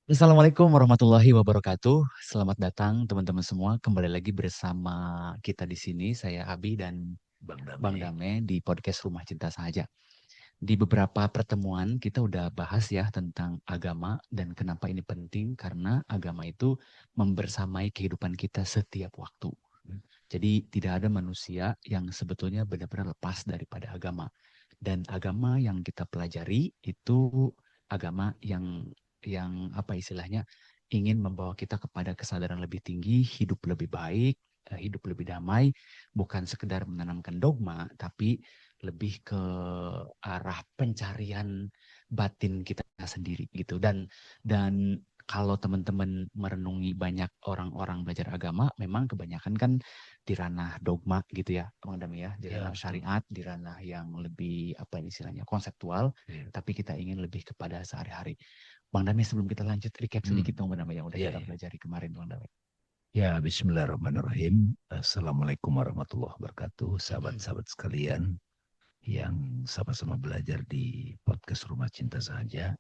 Assalamualaikum warahmatullahi wabarakatuh. Selamat datang teman-teman semua. Kembali lagi bersama kita di sini. Saya Abi dan Bang Bang Dame. Dame di podcast Rumah Cinta Sahaja. Di beberapa pertemuan kita udah bahas ya tentang agama dan kenapa ini penting karena agama itu membersamai kehidupan kita setiap waktu. Jadi tidak ada manusia yang sebetulnya benar-benar lepas daripada agama. Dan agama yang kita pelajari itu agama yang apa istilahnya ingin membawa kita kepada kesadaran lebih tinggi, hidup lebih baik, hidup lebih damai, bukan sekedar menanamkan dogma, tapi lebih ke arah pencarian batin kita sendiri gitu. Dan kalau teman-teman merenungi banyak orang-orang belajar agama, memang kebanyakan kan di ranah dogma gitu ya, Bang Dami ya, di Ya, ranah betul. syariat, di ranah yang lebih apa ini istilahnya konseptual, Ya. tapi kita ingin lebih kepada sehari-hari. Bang Dami sebelum kita lanjut recap Hmm. sedikit dong Bang Dami yang udah Ya, kita ya. pelajari kemarin Bang Dami. Ya, Bismillahirrahmanirrahim. Assalamualaikum warahmatullahi wabarakatuh. Sahabat-sahabat sekalian yang sama-sama belajar di podcast Rumah Cinta Sahaja,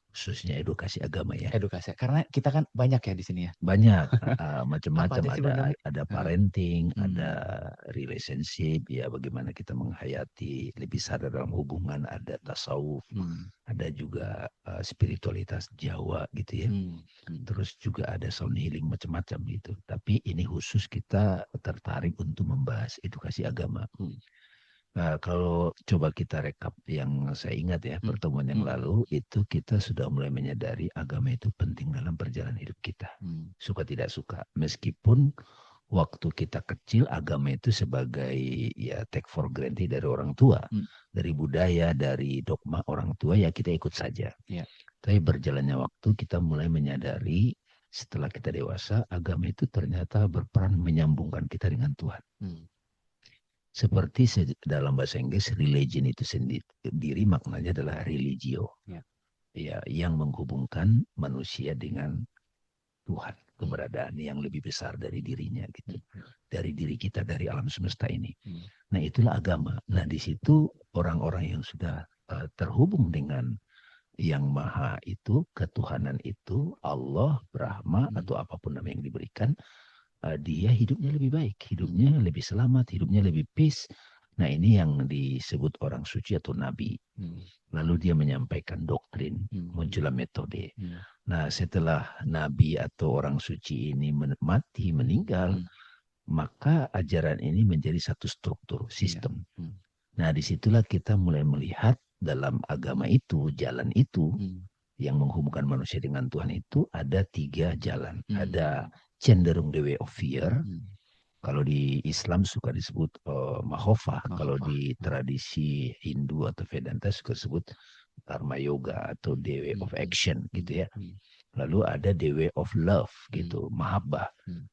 khususnya edukasi agama ya. Edukasi, karena kita kan banyak ya di sini ya. Banyak Apa macam-macam, aja sih Bang Dami? ada Heeh. parenting, ada Hmm. relationship, ya bagaimana kita menghayati lebih sadar dalam hubungan, ada tasawuf, Hmm. ada juga spiritualitas Jawa gitu ya. Hmm. Hmm. Terus juga ada sound healing macam-macam gitu. Tapi ini khusus kita tertarik untuk membahas edukasi agama. Hmm. Nah, kalau coba kita rekap yang saya ingat ya, Hmm. pertemuan yang Hmm. lalu itu kita sudah mulai menyadari agama itu penting dalam perjalanan hidup kita. Hmm. Suka tidak suka. Meskipun waktu kita kecil agama itu sebagai ya take for granted dari orang tua, Hmm. dari budaya, dari dogma orang tua ya kita ikut saja. Ya. Tapi berjalannya waktu kita mulai menyadari setelah kita dewasa, agama itu ternyata berperan menyambungkan kita dengan Tuhan. Hmm. Seperti dalam bahasa Inggris, religion itu sendiri maknanya adalah religio. Ya. Ya, yang menghubungkan manusia dengan Tuhan, Hmm. keberadaan yang lebih besar dari dirinya gitu. Hmm. Dari diri kita, dari alam semesta ini. Hmm. Nah, itulah agama. Nah, di situ orang-orang yang sudah terhubung dengan yang maha itu, ketuhanan itu, Allah, Brahma, Hmm. atau apapun nama yang diberikan, dia hidupnya lebih baik, Hmm. hidupnya lebih selamat, hidupnya lebih peace. Nah ini yang disebut orang suci atau nabi. Hmm. Lalu dia menyampaikan doktrin, Hmm. muncullah metode. Hmm. Nah setelah nabi atau orang suci ini mati, meninggal, Hmm. maka ajaran ini menjadi satu struktur, Iya. sistem. Hmm. Nah disitulah kita mulai melihat dalam agama itu, jalan itu, Hmm. yang menghubungkan manusia dengan Tuhan itu ada tiga jalan. Hmm. Ada cenderung the way of fear. Hmm. Kalau di Islam suka disebut Mahofah. Kalau Mahafah. di Hmm. tradisi Hindu atau Vedanta suka disebut Karma Yoga atau the way Hmm. of action Hmm. gitu ya. Hmm. Lalu ada the way of love Hmm. gitu, mahabbah. Hmm.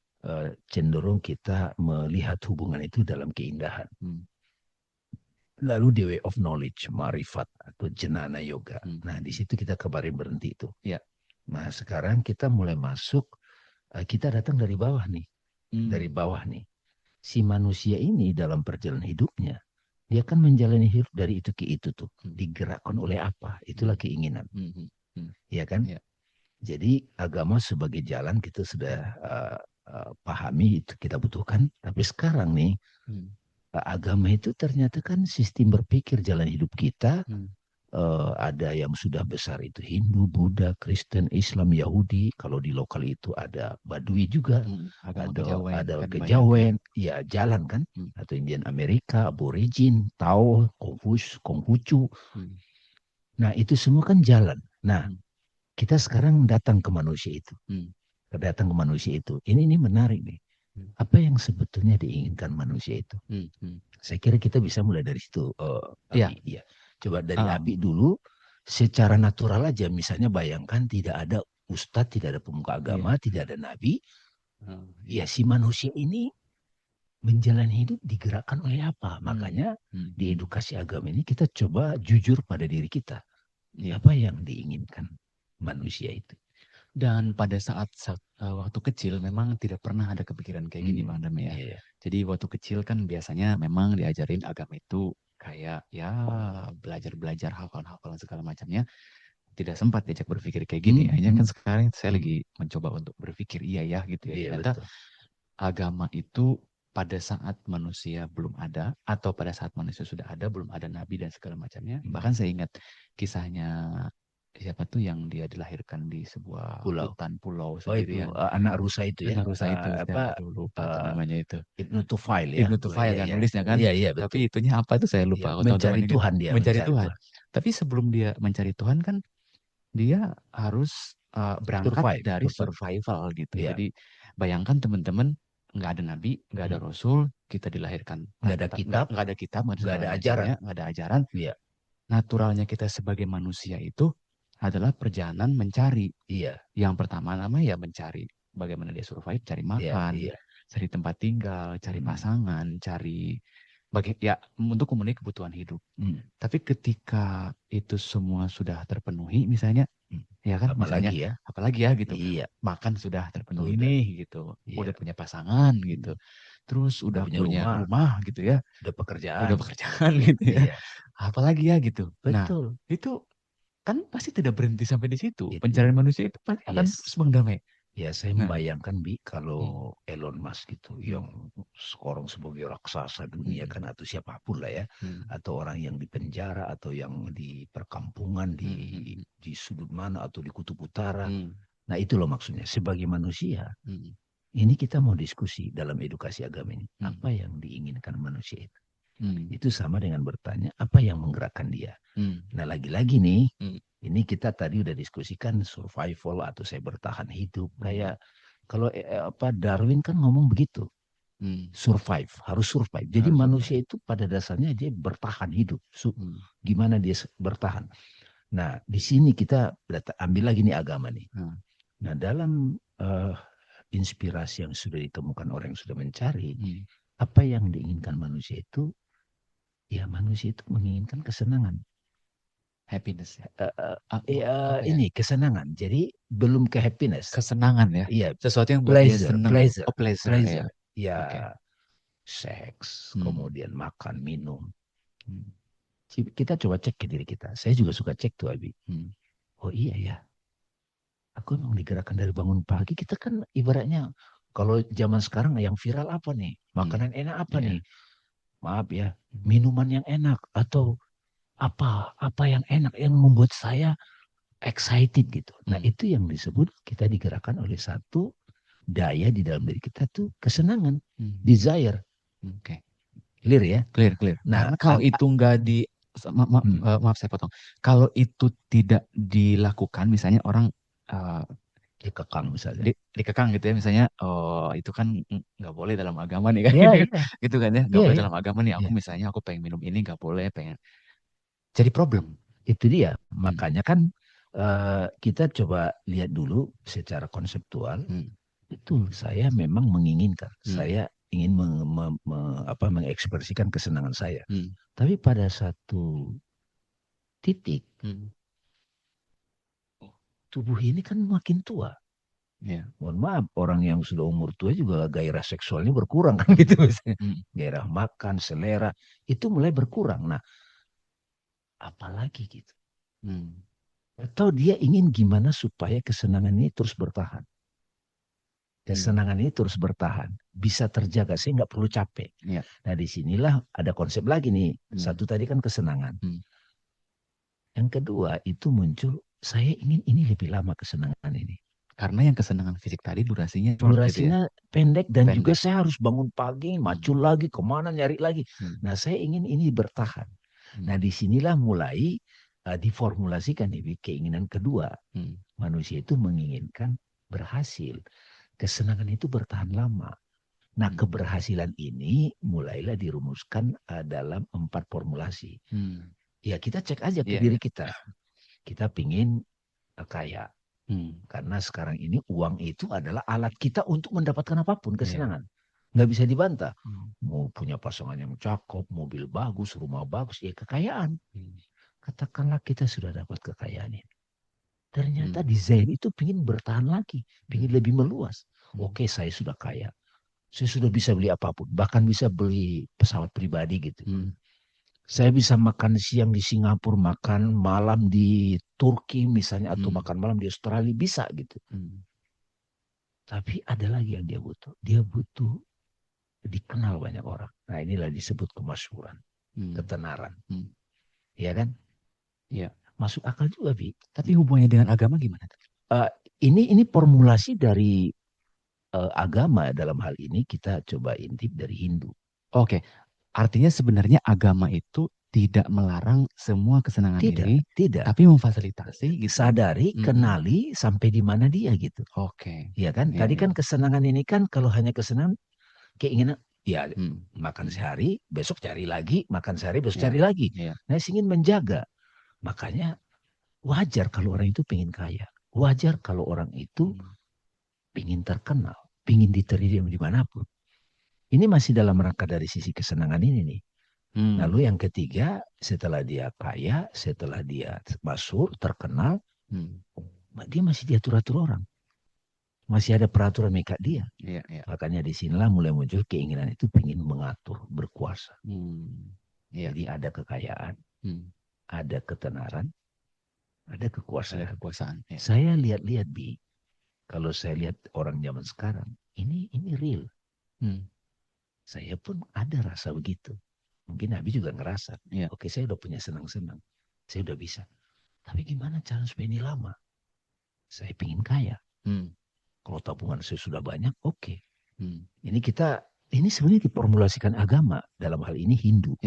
Cenderung kita melihat hubungan itu dalam keindahan. Hmm. Lalu the way of knowledge, marifat atau jenana yoga. Hmm. Nah, di situ kita kemarin berhenti itu. Ya. Nah, sekarang kita mulai masuk, kita datang dari bawah nih. Dari Hmm. bawah nih. Si manusia ini dalam perjalanan hidupnya, dia kan menjalani hidup dari itu ke itu tuh. Hmm. Digerakkan oleh apa? Itulah keinginan. Hmm. Hmm. Hmm. Ya kan? Ya. Jadi agama sebagai jalan kita sudah pahami itu kita butuhkan. Tapi sekarang nih, Hmm. agama itu ternyata kan sistem berpikir jalan hidup kita. Hmm. Ada yang sudah besar itu Hindu, Buddha, Kristen, Islam, Yahudi. Kalau di lokal itu ada Badui juga, Hmm. Agama kejawen ada kan banyak ya. kejawen, ya jalan kan, Hmm. atau Indian Amerika, Aborigin, Tao, Konghucu. Hmm. Nah itu semua kan jalan. Nah Hmm. kita sekarang datang ke manusia itu, Hmm. datang ke manusia itu. Ini menarik nih. Hmm. Apa yang sebetulnya diinginkan manusia itu? Hmm. Hmm. Saya kira kita bisa mulai dari situ, Iya. Abi. Ya, coba dari Ah. Abi dulu. Secara natural aja, misalnya bayangkan tidak ada ustadz, tidak ada pemuka Iya. agama, tidak ada nabi. Ah, Ya iya. si manusia ini menjalani hidup digerakkan oleh apa? Hmm. Makanya Hmm. di Hmm. edukasi agama ini kita coba jujur pada diri kita. Iya. Apa yang diinginkan manusia itu? Dan pada saat waktu kecil memang tidak pernah ada kepikiran kayak gini Bang Dam ya. Iya. Jadi waktu kecil kan biasanya memang diajarin agama itu kayak ya belajar-belajar hafal-hafalan segala macamnya. tidak sempat diajak berpikir kayak gini. Hanya kan Hmm. sekarang saya lagi mencoba untuk berpikir iya ya gitu ya. Iya Ternyata betul. agama itu pada saat manusia belum ada atau pada saat manusia sudah ada, belum ada nabi dan segala macamnya. Bahkan saya ingat kisahnya siapa tuh yang dia dilahirkan di sebuah Pulau. hutan pulau Oh itu sendirian. anak rusa itu ya. Anak rusa itu, saya Apa aduh lupa tuh eh, namanya itu. Ibnu Tufail ya. Ibnu Gua Tufail iya yang iya. nulisnya kan. Iya iya betul. Tapi itunya apa tuh saya Iya, lupa. Kalau teman-teman mencari ingat, Tuhan dia, mencari mencari Tuhan. Tuhan. Tapi sebelum dia mencari Tuhan kan dia harus berangkat Survive, dari survive. survival gitu. Iya, Jadi bayangkan teman-teman nggak ada nabi, nggak ada hmm. rasul, kita dilahirkan Nggak ada kitab, nggak ada kitab, nggak ada nggak segala ada ajaran. macamnya, nggak ada ajaran. Iya, Naturalnya kita sebagai manusia itu adalah perjalanan mencari. iya, Yang pertama namanya ya mencari bagaimana dia survive, cari iya, makan, iya. cari tempat tinggal, cari Hmm. pasangan, cari ya untuk memenuhi kebutuhan hidup. Hmm. Tapi ketika itu semua sudah terpenuhi, misalnya, ya kan, misalnya, Apalagi ya. apalagi ya gitu, Iya, makan sudah terpenuhi udah. nih gitu, Iya. udah punya pasangan gitu, terus Udah udah punya punya rumah, rumah gitu ya, udah pekerjaan. udah pekerjaan gitu ya, Iya, apalagi ya gitu. Nah, betul. itu kan pasti tidak berhenti sampai di situ. Itu, Pencarian manusia itu pasti akan terus yes. mengdamai. Ya, saya Nah, membayangkan Bi hmm, kalau Elon Musk gitu hmm, yang sekarang sebagai raksasa dunia hmm, kan atau siapapun lah ya, hmm, atau orang yang di penjara atau yang di perkampungan hmm, hmm, di sudut mana atau di kutub utara. hmm, Nah, itu loh maksudnya sebagai manusia. hmm, Ini kita mau diskusi dalam edukasi agama ini. hmm, Apa yang diinginkan manusia itu? hmm, Itu sama dengan bertanya apa yang menggerakkan dia. hmm, Nah, lagi-lagi nih, hmm, ini kita tadi udah diskusikan survival atau saya bertahan hidup. Kayak kalau apa Darwin kan ngomong begitu, hmm, survive, harus survive. Jadi harus manusia survive. itu pada dasarnya dia bertahan hidup. Hmm, Gimana dia bertahan? Nah, di sini kita ambil lagi nih agama nih. hmm, Nah, dalam inspirasi yang sudah ditemukan orang yang sudah mencari, hmm. apa yang diinginkan manusia itu, ya manusia itu menginginkan kesenangan. Happiness ya. Ya, Apa ya? ini kesenangan. Jadi belum ke happiness. Kesenangan ya. Iya, Sesuatu yang buat dia pleasure, seneng. pleasure, Oh, pleasure ya. pleasure. Ya, Oke. seks, Hmm, kemudian makan, minum. hmm, Kita coba cek ke diri kita. Saya juga suka cek tuh, Abi. hmm, Oh iya ya, aku emang digerakkan dari bangun pagi. Kita kan ibaratnya, kalau zaman sekarang yang viral apa nih? hmm. Makanan enak apa Iya. nih? Maaf ya, Hmm, minuman yang enak atau apa yang enak yang membuat saya excited gitu. Nah, hmm, itu yang disebut kita digerakkan oleh satu daya di dalam diri kita tuh kesenangan, hmm. desire. Oke. Clear ya? Clear, clear. Nah, Karena kalau itu nggak hmm, maaf saya potong. Kalau itu tidak dilakukan, misalnya orang eh, dikekang misalnya. dikekang gitu ya, misalnya, oh itu kan nggak boleh dalam agama nih kan, Ya, iya, gitu kan ya, nggak iya, boleh iya. dalam agama nih. Aku Ya. misalnya aku pengen minum ini nggak boleh, pengen jadi problem. Itu dia. Hmm, Makanya kan kita coba lihat dulu secara konseptual. hmm, Betul, saya memang menginginkan. hmm, Saya ingin mengekspresikan kesenangan saya. hmm, Tapi pada satu titik, hmm. tubuh ini kan makin tua. Ya. Mohon maaf, orang yang sudah umur tua juga gairah seksualnya berkurang kan gitu misalnya. Hmm, Gairah makan, selera, itu mulai berkurang. Nah, apalagi gitu. hmm, Atau dia ingin gimana supaya kesenangan ini terus bertahan. hmm. Kesenangan ini terus bertahan. Bisa terjaga, saya nggak perlu capek. Ya. Nah, disinilah ada konsep lagi nih. Hmm, Satu tadi kan kesenangan. hmm. Yang kedua itu muncul, saya ingin ini lebih lama kesenangan ini. Karena yang kesenangan fisik tadi durasinya short gitu ya. Durasinya pendek dan juga Pendek. saya harus bangun pagi, macul lagi, kemana nyari lagi. Hmm, Nah, saya ingin ini bertahan. hmm, Nah, disinilah mulai diformulasikan nih keinginan kedua. hmm, Manusia itu menginginkan berhasil. Kesenangan itu bertahan lama. Nah, hmm, keberhasilan ini mulailah dirumuskan dalam 4 formulasi. hmm. Ya, kita cek aja ke Iya, diri iya. kita. Kita pingin kaya. Hmm, Karena sekarang ini uang itu adalah alat kita untuk mendapatkan apapun, iya. kesenangan. Nggak bisa dibantah. Hmm, Mau punya pasangan yang cakep, mobil bagus, rumah bagus, ya kekayaan. hmm, Katakanlah kita sudah dapat kekayaan ini. Ternyata hmm, desire itu pingin bertahan lagi, pingin hmm, lebih meluas. hmm, Oke, saya sudah kaya. Saya sudah bisa beli apapun, bahkan bisa beli pesawat pribadi gitu. hmm. Saya bisa makan siang di Singapura, makan malam di Turki misalnya, atau makan malam di Australia, bisa gitu. Tapi ada lagi yang dia butuh. Dia butuh dikenal banyak orang. Nah, inilah disebut kemasyhuran, ketenaran. Iya kan? Iya. Masuk akal juga, Bi. Tapi hubungannya dengan agama gimana? Ini formulasi dari agama. Dalam hal ini kita coba intip dari Hindu. Oke, artinya sebenarnya agama itu tidak melarang semua kesenangan diri, tidak. tapi memfasilitasi gitu. Sadari, kenali sampai di mana dia gitu. Oke. Iya kan? Tadi kan kesenangan ini kan kalau hanya kesenangan, keinginan, ya makan sehari, besok cari lagi, makan sehari, besok cari lagi. Nah, saya ingin menjaga. Makanya wajar kalau orang itu pengen kaya. Wajar kalau orang itu pengen terkenal, pengen diterima dimanapun. Ini masih dalam rangka dari sisi kesenangan ini nih. Lalu yang ketiga, setelah dia kaya, setelah dia masyhur, terkenal, dia masih diatur-atur orang. Masih ada peraturan mengikat dia. Makanya disinilah mulai muncul keinginan itu pengen mengatur, berkuasa. Jadi ada kekayaan, ada ketenaran, ada kekuasaan. Saya lihat-lihat, Bi, kalau saya lihat orang zaman sekarang, ini real. Saya pun ada rasa begitu. Mungkin Abi juga ngerasa. Oke, saya udah punya senang-senang. Saya udah bisa. Tapi gimana cara supaya ini lama? Saya pingin kaya. Kalau tabungan saya sudah banyak, oke. Ini sebenarnya diformulasikan agama. Dalam hal ini Hindu.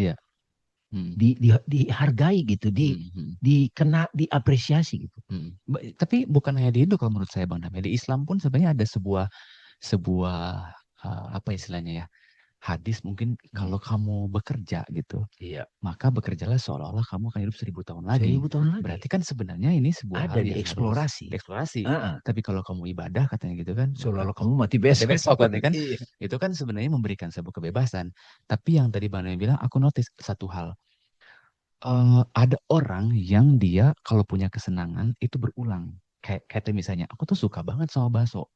Dihargai gitu. Diapresiasi gitu. Tapi bukan hanya di Hindu kalau menurut saya, Bang Damai. Di Islam pun sebenarnya ada sebuah apa istilahnya ya, hadis mungkin kalau kamu bekerja gitu, maka bekerjalah seolah-olah kamu akan hidup 1000 tahun lagi. 1000 tahun lagi. Berarti kan sebenarnya ini sebuah ada hal yang dieksplorasi. Dieksplorasi. Tapi kalau kamu ibadah katanya gitu kan, seolah-olah kamu mati besok. Kan, itu kan sebenarnya memberikan sebuah kebebasan. Tapi yang tadi Bang Damai bilang, aku notice satu hal. Ada orang yang dia kalau punya kesenangan itu berulang. Kayak misalnya, aku tuh suka banget sama bakso.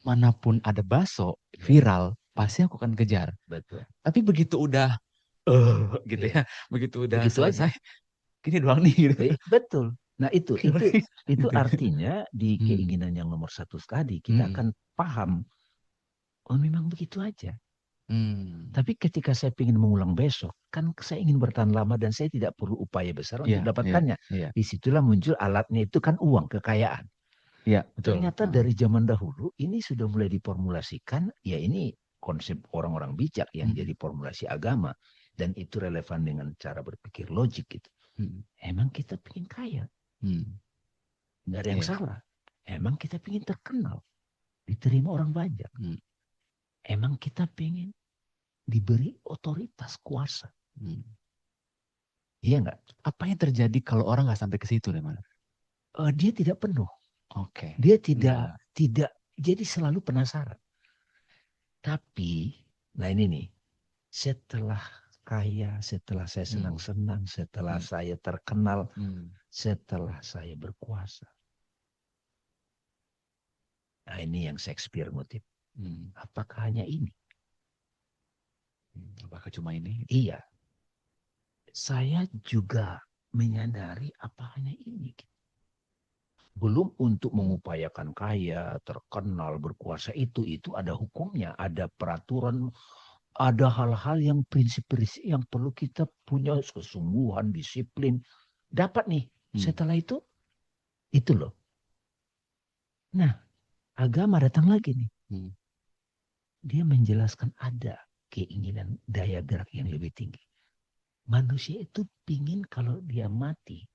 Manapun ada bakso viral, pasti aku akan kejar. Betul. Tapi begitu udah gitu ya, begitu udah begitu selesai, gini doang nih gitu. Betul. Nah itu artinya di keinginan yang nomor satu tadi kita akan paham, oh memang begitu aja. Tapi ketika saya ingin mengulang besok, kan saya ingin bertahan lama dan saya tidak perlu upaya besar untuk mendapatkannya. Disitulah muncul alatnya itu kan uang, kekayaan. Betul. Ternyata dari zaman dahulu ini sudah mulai diformulasikan, ya ini konsep orang-orang bijak yang jadi formulasi agama. Dan itu relevan dengan cara berpikir logik gitu. Emang kita pengen kaya. Nggak ada yang salah. Emang kita pengen terkenal. Diterima orang banyak. Emang kita pengen diberi otoritas, kuasa. Iya nggak? Apa yang terjadi kalau orang nggak sampai ke situ, Demar? Dia tidak penuh. Oke. Dia tidak, jadi selalu penasaran. Tapi, nah ini nih, setelah kaya, setelah saya senang-senang, setelah saya terkenal, setelah saya berkuasa. Nah ini yang Shakespeare ngutip. Apakah hanya ini? Apakah cuma ini? Iya. Saya juga menyadari apa hanya ini. Belum untuk mengupayakan kaya, terkenal, berkuasa itu ada hukumnya, ada peraturan, ada hal-hal yang prinsip-prinsip yang perlu kita punya kesungguhan, disiplin. Dapat nih. Setelah itu loh. Nah, agama datang lagi nih. Dia menjelaskan ada keinginan daya gerak yang lebih tinggi. Manusia itu pingin kalau dia mati,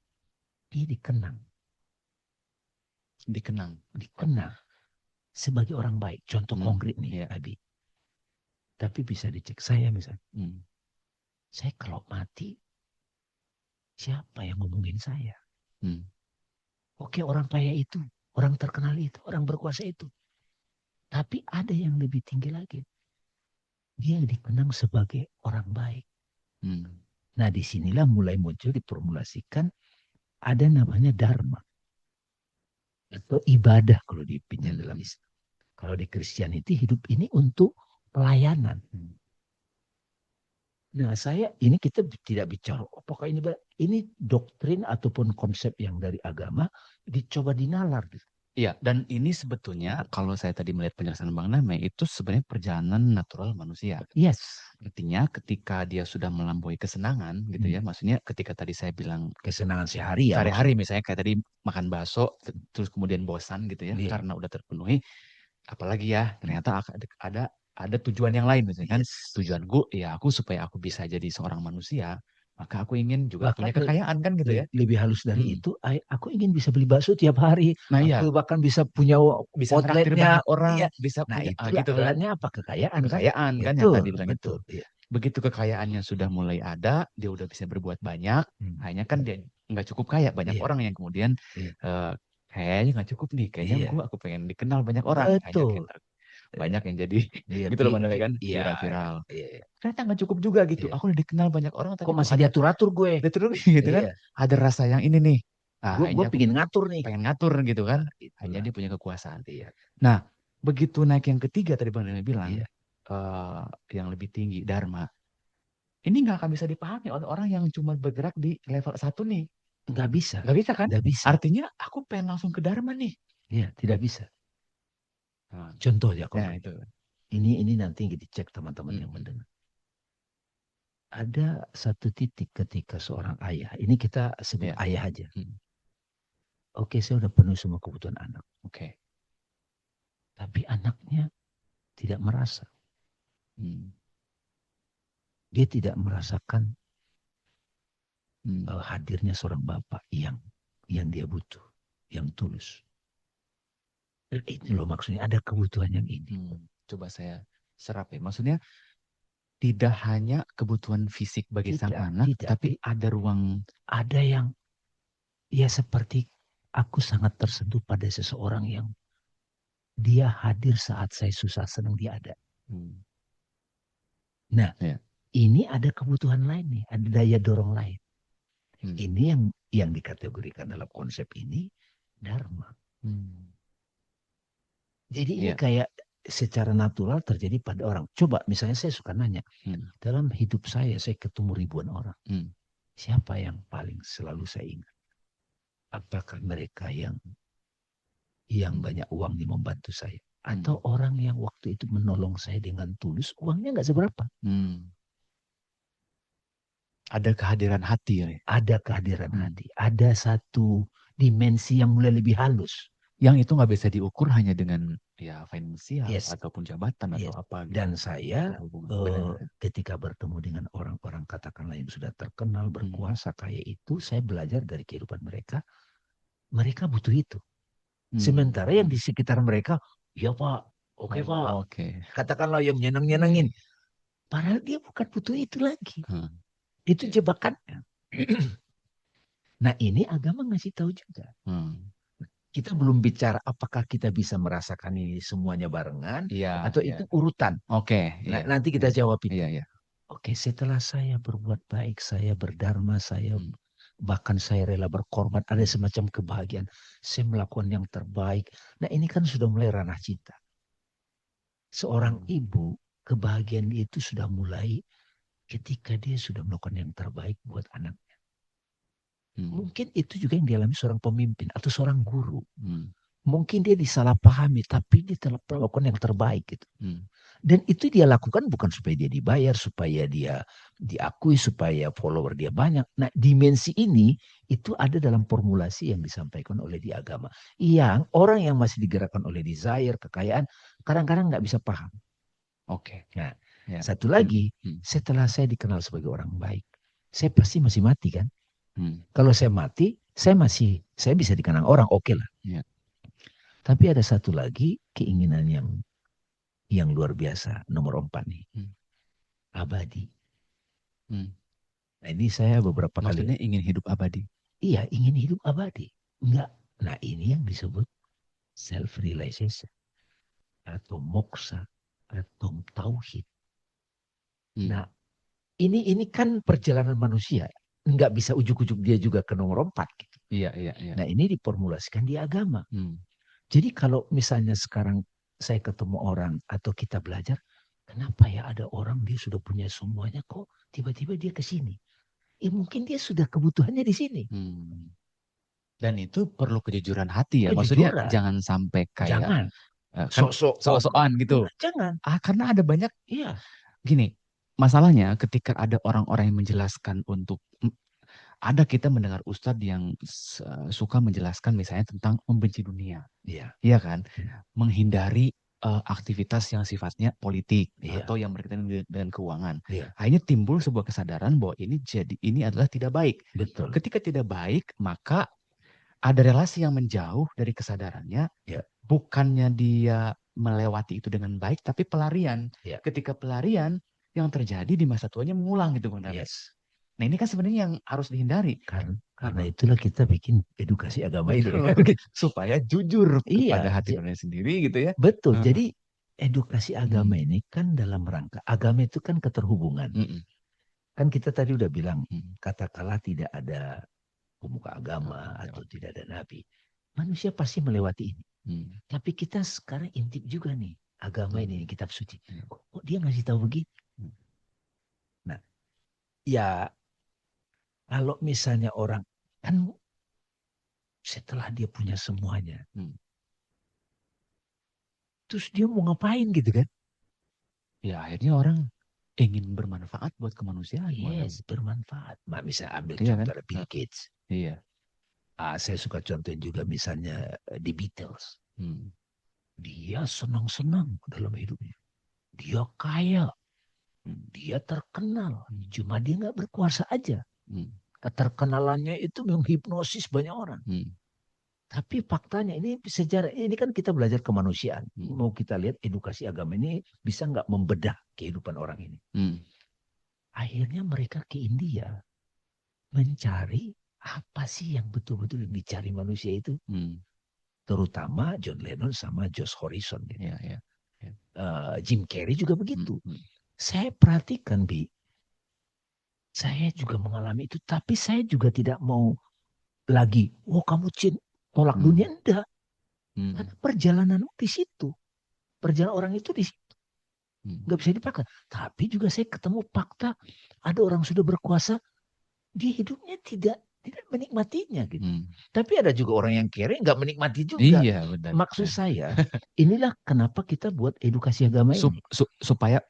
dia dikenang. Dikenang sebagai orang baik. Contoh konkret nih, Abi. Tapi bisa dicek saya misalnya. Saya kalau mati, siapa yang ngomongin saya? Oke, orang kaya itu, orang terkenal itu, orang berkuasa itu. Tapi ada yang lebih tinggi lagi. Dia dikenang sebagai orang baik. Nah, disinilah mulai muncul diformulasikan ada namanya dharma. Atau ibadah kalau dipinjam dalam Islam. Kalau di Kristianiti hidup ini untuk pelayanan. Nah, ini kita tidak bicara apakah ini doktrin ataupun konsep yang dari agama dicoba dinalar. Iya, dan ini sebetulnya kalau saya tadi melihat penjelasan Bang Name itu sebenarnya perjalanan natural manusia. Yes. Artinya ketika dia sudah melampaui kesenangan gitu ya, maksudnya ketika tadi saya bilang Kesenangan sehari ya. sehari-hari misalnya kayak tadi makan bakso terus kemudian bosan gitu ya, Iya. karena udah terpenuhi, apalagi ya ternyata ada tujuan yang lain misalnya kan. Yes. Tujuanku ya supaya aku bisa jadi seorang manusia, maka aku ingin juga Bahkan punya kekayaan kan gitu ya. lebih halus dari itu, aku ingin bisa beli bakso tiap hari. Nah Aku iya, bahkan bisa punya bisa ngeraktir outletnya. banyak orang, Iya. bisa Nah, punya itulah gitu kan. alatnya apa? Kekayaan kan? Kekayaan kan yang Itu, tadi bilang itu. betul. Iya. Begitu kekayaannya sudah mulai ada, dia udah bisa berbuat banyak, hanya kan dia nggak cukup kaya. Banyak Iya. orang yang kemudian Iya. kayaknya nggak cukup nih, kayaknya Iya. aku pengen dikenal banyak orang. Hanya Betul. kita banyak yang jadi Iya, gitu loh Bang Nele kan, iya, viral-viral. iya. Ternyata nggak cukup juga gitu. Iya. Aku udah dikenal banyak orang, tapi Kok kok masih ada diatur-atur gue? terus gitu kan, Iya. ada rasa yang ini nih. Nah, Gue ini aku pengen ngatur nih. pengen ngatur gitu kan. Nah, Hanya itulah. dia punya kekuasaan. Iya. Nah, begitu naik yang ketiga tadi Bang Nele bilang, Iya. yang lebih tinggi, Dharma. Ini nggak akan bisa dipahami oleh orang yang cuma bergerak di level 1 nih. Nggak bisa. Nggak bisa kan? Nggak bisa. Artinya aku pengen langsung ke Dharma nih. Iya, tidak bisa. Nah, Contoh ya, itu. Ini nanti dicek teman-teman yang mendengar. Ada satu titik ketika seorang ayah, ini kita sebut ayah aja. Oke, saya udah penuh semua kebutuhan anak. Oke. Tapi anaknya tidak merasa. Dia tidak merasakan hadirnya seorang bapak yang dia butuh, yang tulus. Ini loh maksudnya, ada kebutuhan yang ini. Coba saya serap ya. Maksudnya tidak hanya kebutuhan fisik bagi sang anak, tapi ada ruang. Ada yang ya seperti aku sangat tersentuh pada seseorang yang dia hadir saat saya susah, senang dia ada. Nah, ini ada kebutuhan lain nih, ada daya dorong lain. Ini yang dikategorikan dalam konsep ini dharma. Jadi ini kayak secara natural terjadi pada orang. Coba misalnya saya suka nanya, dalam hidup saya ketemu ribuan orang. Siapa yang paling selalu saya ingat? Apakah mereka yang banyak uangnya membantu saya? Atau orang yang waktu itu menolong saya dengan tulus, uangnya nggak seberapa. Ada kehadiran hati. Ada kehadiran hati. Ada satu dimensi yang mulai lebih halus. Yang itu nggak bisa diukur hanya dengan finansial ataupun jabatan atau apa. Gitu. Dan saya ketika bertemu dengan orang-orang katakanlah yang sudah terkenal, berkuasa kayak itu, saya belajar dari kehidupan mereka. Mereka butuh itu. Sementara yang di sekitar mereka, ya Pak, oke Pak. Katakanlah yang nyeneng-nyenengin. Padahal dia bukan butuh itu lagi. Itu jebakannya. Nah ini agama ngasih tahu juga. Kita belum bicara apakah kita bisa merasakan ini semuanya barengan. Atau itu urutan. Nah, nanti kita jawab itu. Oke, setelah saya berbuat baik, saya berdharma, saya bahkan saya rela berkorban, ada semacam kebahagiaan. Saya melakukan yang terbaik. Nah ini kan sudah mulai ranah cinta. Seorang ibu, kebahagiaan dia itu sudah mulai ketika dia sudah melakukan yang terbaik buat anaknya. Mungkin itu juga yang dialami seorang pemimpin atau seorang guru. Mungkin dia disalahpahami, tapi dia telah melakukan yang terbaik gitu. Dan itu dia lakukan bukan supaya dia dibayar, supaya dia diakui, supaya follower dia banyak. Nah dimensi ini itu ada dalam formulasi yang disampaikan oleh di agama. Yang orang yang masih digerakkan oleh desire, kekayaan, kadang-kadang nggak bisa paham. Nah satu lagi, setelah saya dikenal sebagai orang baik, saya pasti masih mati kan? Kalau saya mati, saya bisa dikenang orang, oke lah. Tapi ada satu lagi keinginan yang luar biasa, nomor 4 nih. Abadi. Nah ini saya beberapa kali. Maksudnya ingin hidup abadi? Iya, ingin hidup abadi. Enggak. Nah ini yang disebut self-realization. Atau moksa. Atau tauhid. Nah ini kan perjalanan manusia. Enggak bisa ujuk-ujuk dia juga ke nomor 4. Gitu. Iya. Nah ini diformulasikan di agama. Jadi kalau misalnya sekarang saya ketemu orang atau kita belajar, kenapa ya ada orang dia sudah punya semuanya kok tiba-tiba dia ke sini? Mungkin dia sudah kebutuhannya di sini. Dan itu perlu kejujuran hati ya. Maksudnya Kejujuran. jangan sampai kayak Jangan kan sok-sok sok-sokan gitu. Jangan. Karena ada banyak Iya. gini. Masalahnya ketika ada orang-orang yang menjelaskan untuk ada kita mendengar ustadz yang suka menjelaskan misalnya tentang membenci dunia. Iya. Iya kan? Menghindari aktivitas yang sifatnya politik Iya. atau yang berkaitan dengan keuangan. Iya. Akhirnya timbul sebuah kesadaran bahwa ini adalah tidak baik. Betul. Ketika tidak baik, maka ada relasi yang menjauh dari kesadarannya. Ya. Bukannya dia melewati itu dengan baik, tapi pelarian. Ya. Ketika pelarian, yang terjadi di masa tuanya mengulang gitu Bang David. Yes. Nah ini kan sebenarnya yang harus dihindari. Karena itulah kita bikin edukasi agama ini. Supaya jujur kepada Iya, hati nurani sendiri gitu ya. Betul. Jadi edukasi agama ini kan dalam rangka, agama itu kan keterhubungan. Kan kita tadi udah bilang, katakanlah tidak ada pemuka agama atau tidak ada nabi. Manusia pasti melewati ini. Tapi kita sekarang intip juga nih, agama ini, kitab suci. Kok dia ngasih tahu begitu? Nah, ya kalau misalnya orang, kan setelah dia punya semuanya, terus dia mau ngapain gitu kan? Ya akhirnya orang ingin bermanfaat buat kemanusiaan. Yes, bermanfaat. Misalnya ambil contoh kan? Bill Gates. Iya. Saya suka contohin juga misalnya The Beatles. Dia senang-senang dalam hidupnya. Dia kaya. Dia terkenal. Cuma dia nggak berkuasa aja. Keterkenalannya itu menghipnosis banyak orang. Tapi faktanya ini sejarah ini kan kita belajar kemanusiaan. Mau kita lihat edukasi agama ini bisa nggak membedah kehidupan orang ini. Akhirnya mereka ke India mencari apa sih yang betul-betul dicari manusia itu. Terutama John Lennon sama Josh Harrison. Gitu. Jim Carrey juga begitu. Saya perhatikan, Bi. Saya juga mengalami itu. Tapi saya juga tidak mau lagi, kamu tolak dunia. Enggak. Karena perjalanan di situ. Perjalanan orang itu di situ. Nggak bisa dipakai. Tapi juga saya ketemu fakta. Ada orang sudah berkuasa. Dia hidupnya tidak menikmatinya gitu. Tapi ada juga orang yang kere nggak menikmati juga. Iya, benar. Maksud saya, inilah kenapa kita buat edukasi agama ini. Supaya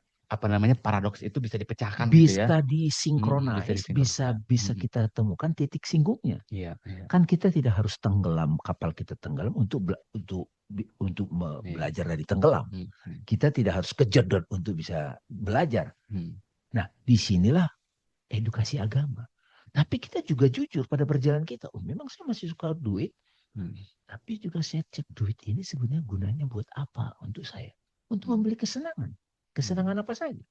paradoks itu bisa dipecahkan bisa gitu ya. Disinkronize, bisa kita temukan titik singgungnya. Iya. Kan kita tidak harus tenggelam, kapal kita tenggelam untuk belajar dari tenggelam. Kita tidak harus kejedot untuk bisa belajar. Nah, disinilah edukasi agama. Tapi kita juga jujur pada perjalanan kita. Memang saya masih suka duit. Tapi juga saya cek duit ini sebenarnya gunanya buat apa untuk saya? Untuk membeli kesenangan. Kesenangan apa saja.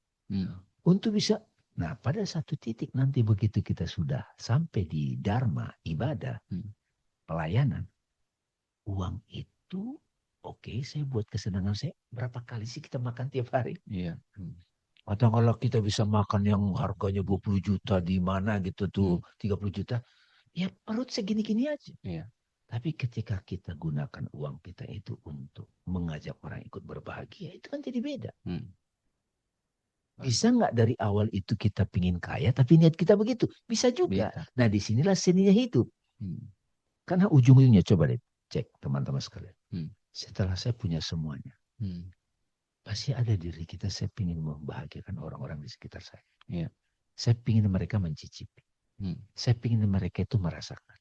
Untuk bisa. Nah pada satu titik nanti begitu kita sudah sampai di dharma, ibadah, pelayanan. Uang itu oke, saya buat kesenangan saya. Berapa kali sih kita makan tiap hari? Iya. Atau kalau kita bisa makan yang harganya 20 juta di mana gitu tuh 30 juta. Ya perut segini-gini aja. Iya. Tapi ketika kita gunakan uang kita itu untuk mengajak orang ikut berbahagia. Itu kan jadi beda. Bisa nggak dari awal itu kita pingin kaya tapi niat kita begitu? Bisa juga. Nah disinilah seninya hidup. Karena ujung-ujungnya coba deh cek teman-teman sekalian. Setelah saya punya semuanya. Pasti ada diri kita, saya ingin membahagiakan orang-orang di sekitar saya. Yeah. Saya ingin mereka mencicipi. Saya ingin mereka itu merasakan.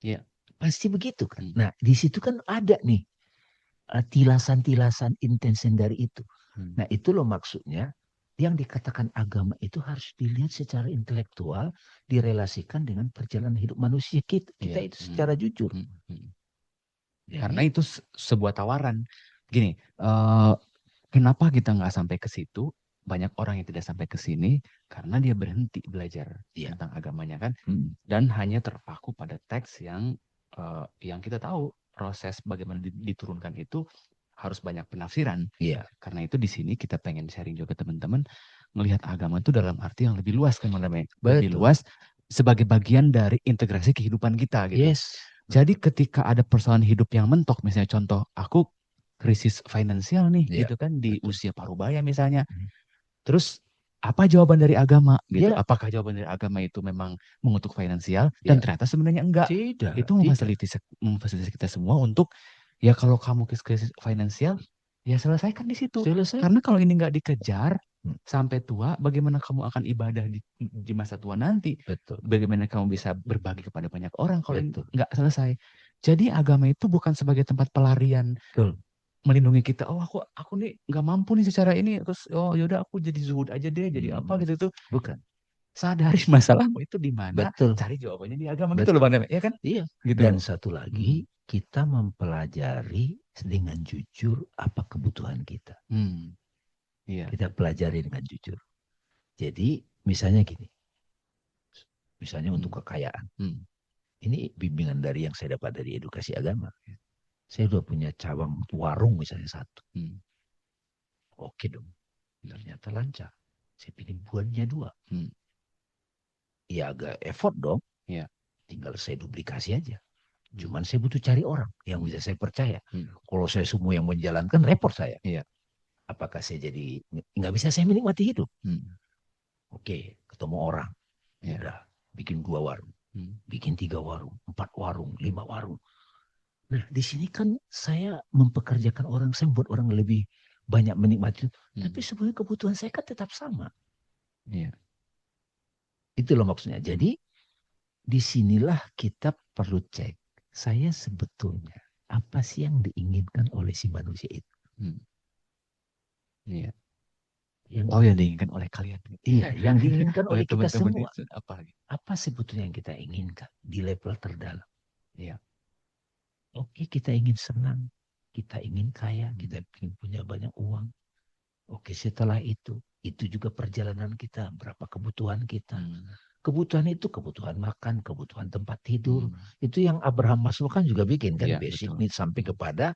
Yeah. Pasti begitu kan. Nah di situ kan ada nih tilasan-tilasan intensen dari itu. Nah itu loh maksudnya yang dikatakan agama itu harus dilihat secara intelektual, direlasikan dengan perjalanan hidup manusia kita itu secara jujur. Karena itu sebuah tawaran. Gini, kenapa kita nggak sampai ke situ? Banyak orang yang tidak sampai ke sini karena dia berhenti belajar tentang agamanya kan, dan hanya terpaku pada teks yang kita tahu proses bagaimana diturunkan itu harus banyak penafsiran. Karena itu di sini kita pengen sharing juga teman-teman melihat agama itu dalam arti yang lebih luas kan, lebih luas sebagai bagian dari integrasi kehidupan kita gitu. Jadi ketika ada persoalan hidup yang mentok, misalnya contoh aku krisis finansial nih, Iya, gitu kan, di betul. usia parubaya misalnya. Hmm. Terus apa jawaban dari agama gitu? Ya, Apakah jawaban dari agama itu memang mengutuk finansial? Dan ya, ternyata sebenarnya enggak. tidak, Itu tidak. memfasilitasi kita semua untuk ya kalau kamu krisis finansial ya selesaikan di situ. Selesai. Karena kalau ini enggak dikejar Hmm, sampai tua, bagaimana kamu akan ibadah di masa tua nanti? betul, Bagaimana kamu bisa berbagi kepada banyak orang kalau ini betul, enggak selesai? Jadi agama itu bukan sebagai tempat pelarian betul. melindungi kita. Oh aku nih nggak mampu nih secara ini, terus oh yaudah aku jadi zuhud aja deh, jadi apa Hmm, gitu tuh. bukan, Sadari masalahmu itu di mana, betul, cari jawabannya di agama gitu loh betul. Bang Deme, ya kan? Iya. Gitu Dan loh. satu lagi, Hmm. kita mempelajari dengan jujur apa kebutuhan kita. Hmm. Iya. Kita pelajari dengan jujur. Jadi, misalnya gini, misalnya untuk Hmm. kekayaan. Hmm. Ini bimbingan dari yang saya dapat dari edukasi agama. Saya udah punya cabang warung misalnya satu. Hmm. Oke dong. Ternyata lancar. Saya pilih buahnya dua. Hmm. Ya agak effort dong. Iya. Tinggal saya duplikasi aja. Hmm. Cuman saya butuh cari orang yang Hmm. bisa saya percaya. Hmm. Kalau saya semua yang menjalankan, repot saya. Iya. Apakah saya jadi nggak bisa saya menikmati hidup? Hmm. Oke, ketemu orang. Iya. Udah, bikin 2 warung, Hmm. bikin 3 warung, 4 warung, 5 warung. Nah, di sini kan saya mempekerjakan orang, saya membuat orang lebih banyak menikmati. Hmm. Tapi sebenarnya kebutuhan saya kan tetap sama. Iya. Itu loh maksudnya. Jadi, disinilah kita perlu cek. Saya sebetulnya, apa sih yang diinginkan oleh si manusia itu? Hmm. Iya. Yang, Oh yang diinginkan oleh kalian. iya, yang diinginkan Oleh oleh kita teman-teman semua. itu apa lagi? Apa sebetulnya yang kita inginkan di level terdalam? Iya. Oke, kita ingin senang, kita ingin kaya, Hmm. kita ingin punya banyak uang. Oke, setelah itu juga perjalanan kita, berapa kebutuhan kita. Hmm. Kebutuhan itu kebutuhan makan, kebutuhan tempat tidur. Hmm. Itu yang Abraham Maslow kan juga bikin kan, Iya basic betul. needs sampai Hmm. kepada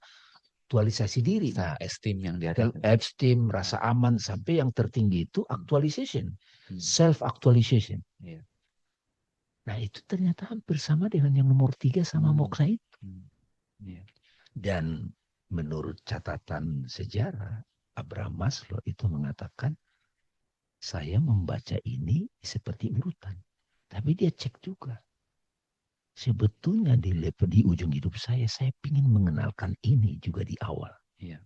aktualisasi diri. Nah, Self esteem yang di atas. self-esteem, rasa aman, sampai yang tertinggi itu actualization, Hmm. self-actualization. Iya. Nah, itu ternyata hampir sama dengan yang nomor 3 sama Hmm. moksa itu. Hmm. Iya. Dan menurut catatan sejarah, Abraham Maslow itu mengatakan, saya membaca ini seperti urutan. Tapi dia cek juga. Sebetulnya di ujung hidup saya ingin mengenalkan ini juga di awal. Iya.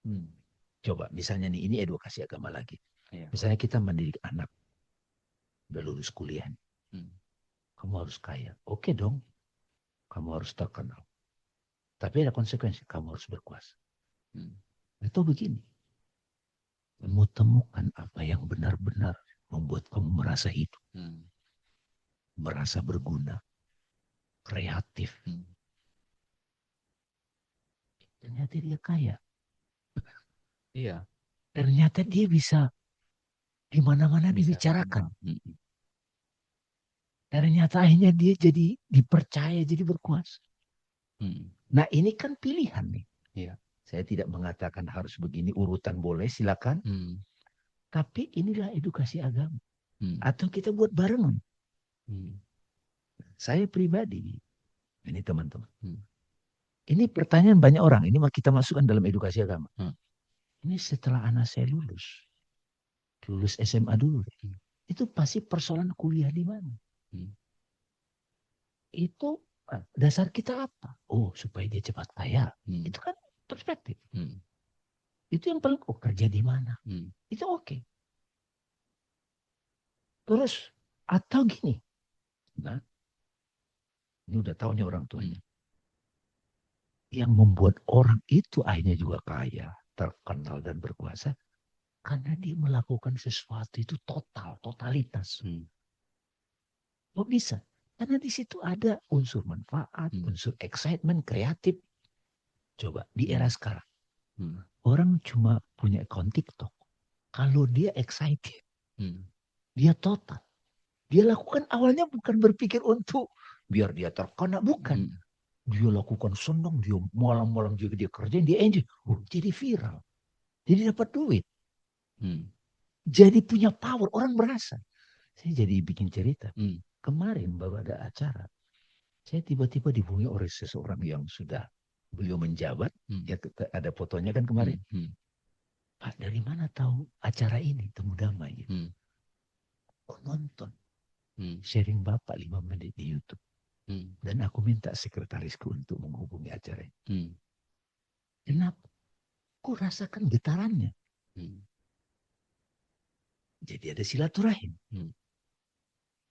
Hmm. Coba misalnya nih, ini edukasi agama lagi. Iya. Misalnya kita mendidik anak, udah lulus kuliah. Hmm. Kamu harus kaya. Oke dong, kamu harus terkenal. Tapi ada konsekuensi, kamu harus berkuasa. Hmm. Atau begini, kamu temukan apa yang benar-benar membuat kamu merasa hidup, Hmm. merasa berguna, kreatif. Hmm. Ternyata dia kaya. Iya. Ternyata dia bisa di mana-mana Bisa dibicarakan. berkembang. Hmm. Ternyata akhirnya dia jadi dipercaya, jadi berkuasa. Hmm. Nah, ini kan pilihan nih. Iya. Saya tidak mengatakan harus begini, urutan boleh, silakan. Hmm. Tapi inilah edukasi agama. Hmm. Atau kita buat barengan. Hmm. Saya pribadi, ini teman-teman. Hmm. Ini pertanyaan banyak orang, ini kita masukkan dalam edukasi agama. Hmm. Ini setelah anak saya lulus SMA dulu. Hmm. Itu pasti persoalan kuliah di mana. Hmm. Itu dasar kita apa? Oh, supaya dia cepat kaya. Hmm. Itu kan perspektif. Hmm. Itu yang paling, oh kerja di mana? Hmm. Itu oke. Terus, atau gini. Nah, ini udah tahu nih orang tuanya. Yang membuat orang itu akhirnya juga kaya, terkenal dan berkuasa. Karena dia melakukan sesuatu itu totalitas. Hmm. Kok bisa? Karena di situ ada unsur manfaat, unsur excitement, kreatif. Coba di era sekarang. Orang cuma punya akun TikTok. Kalau dia excited, dia total. Dia lakukan awalnya bukan berpikir untuk biar dia terkenal, bukan. Dia lakukan senang, dia malam-malam juga dia kerjain, dia enjoy. Jadi viral. Jadi dapat duit. Jadi punya power, orang merasa. Saya jadi bikin cerita. Kemarin baru ada acara. Saya tiba-tiba dihubungi oleh seseorang yang sudah beliau menjabat, Hmm. ya ada fotonya kan kemarin. Pak, dari mana tahu acara ini, Temu Damai? Gitu. Oh, nonton. Sharing Bapak 5 menit di YouTube. Dan aku minta sekretarisku untuk menghubungi acara ini. Kenapa? Aku rasakan getarannya. Jadi ada silaturahim.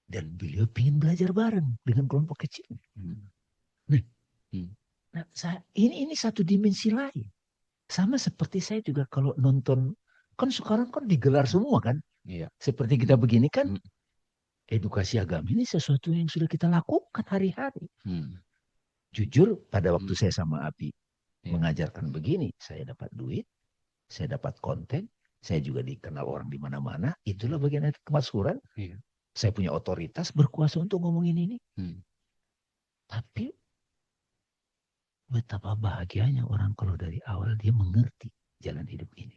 Dan beliau ingin belajar bareng dengan kelompok kecil. Nah, ini satu dimensi lain. Sama seperti saya juga kalau nonton, kan sekarang kan digelar semua kan. Iya. Seperti kita begini kan, edukasi agama ini sesuatu yang sudah kita lakukan hari-hari. Jujur pada waktu saya sama Abi mengajarkan begini, saya dapat duit, saya dapat konten, saya juga dikenal orang di mana-mana, itulah bagian dari kemasyhuran. Saya punya otoritas berkuasa untuk ngomongin ini. Tapi betapa bahagianya orang kalau dari awal dia mengerti jalan hidup ini.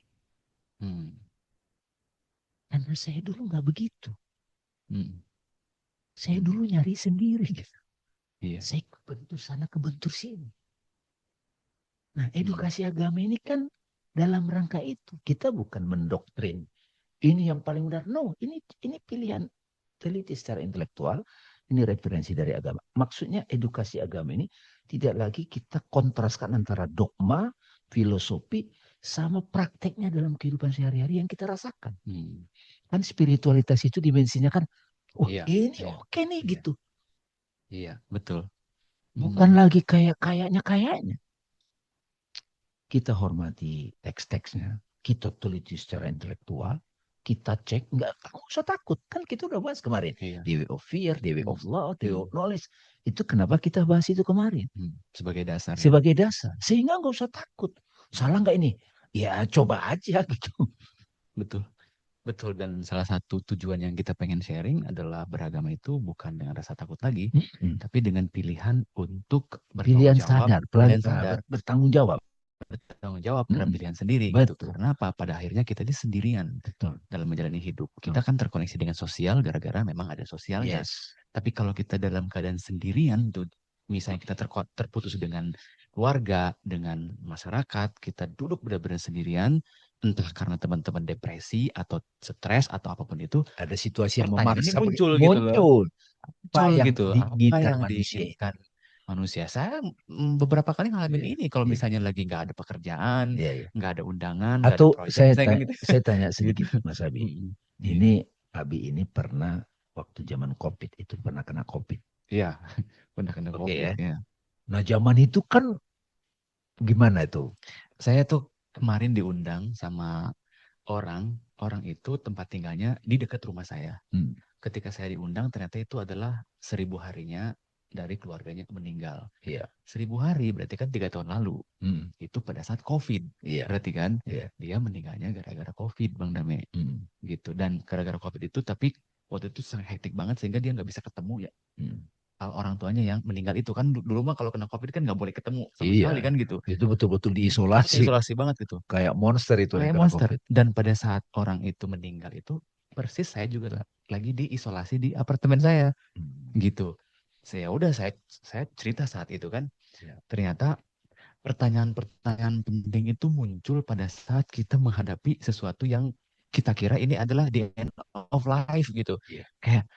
Karena saya dulu nggak begitu. Saya dulu nyari sendiri gitu. Saya kebentur sana, kebentur sini. Nah, edukasi agama ini kan dalam rangka itu. Kita bukan mendoktrin. Ini yang paling benar. No, ini pilihan teliti secara intelektual. Ini referensi dari agama. Maksudnya edukasi agama ini tidak lagi kita kontraskan antara dogma, filosofi, sama prakteknya dalam kehidupan sehari-hari yang kita rasakan. Kan spiritualitas itu dimensinya kan, ini oke nih gitu. Iya, betul. Bukan lagi kayaknya. Kita hormati teks-teksnya, kita teliti secara intelektual, kita cek, nggak usah takut. Kan kita udah bahas kemarin. The way of fear, the way of law, the way of knowledge. Itu kenapa kita bahas itu kemarin. Sebagai dasar. Sebagai dasar. Sehingga nggak usah takut. Salah nggak ini? Ya coba aja gitu. Betul. Betul, dan salah satu tujuan yang kita pengen sharing adalah beragama itu bukan dengan rasa takut lagi, tapi dengan pilihan untuk pilihan sadar, bertanggung jawab. Bertanggung jawab terhadap pilihan sendiri. Gitu. Karena apa? Pada akhirnya kita ini sendirian dalam menjalani hidup. Kita kan terkoneksi dengan sosial gara-gara memang ada sosialnya. Tapi kalau kita dalam keadaan sendirian, tuh, misalnya kita terputus dengan keluarga, dengan masyarakat, kita duduk benar-benar sendirian, entah karena teman-teman depresi atau stres atau apapun itu, ada situasi yang memaksa muncul gitu loh. Apa yang diinginkan manusia. Saya beberapa kali ngalamin ini kalau misalnya lagi nggak ada pekerjaan, nggak ada undangan, nggak ada proyek. Saya tanya sedikit Mas Abi. Ini Abi ini pernah waktu zaman COVID itu pernah kena COVID. Iya, pernah kena COVID. Ya. Nah zaman itu kan gimana itu? Saya tuh kemarin diundang sama orang itu tempat tinggalnya di dekat rumah saya. Ketika saya diundang ternyata itu adalah 1000 harinya dari keluarganya meninggal. 1000 hari berarti kan 3 tahun lalu. Itu pada saat COVID. Berarti kan dia meninggalnya gara-gara COVID, Bang Dame. Gitu. Dan gara-gara COVID itu tapi waktu itu sangat hektik banget sehingga dia nggak bisa ketemu ya. Orang tuanya yang meninggal itu kan dulu mah kalau kena COVID kan nggak boleh ketemu sama sekali kan gitu. Itu betul-betul diisolasi. Isolasi banget gitu. Kayak monster itu. Kayak monster. COVID. Dan pada saat orang itu meninggal itu persis saya juga lagi diisolasi di apartemen saya. Gitu. Saya cerita saat itu kan. Ternyata pertanyaan-pertanyaan penting itu muncul pada saat kita menghadapi sesuatu yang kita kira ini adalah the end of life gitu. Kayak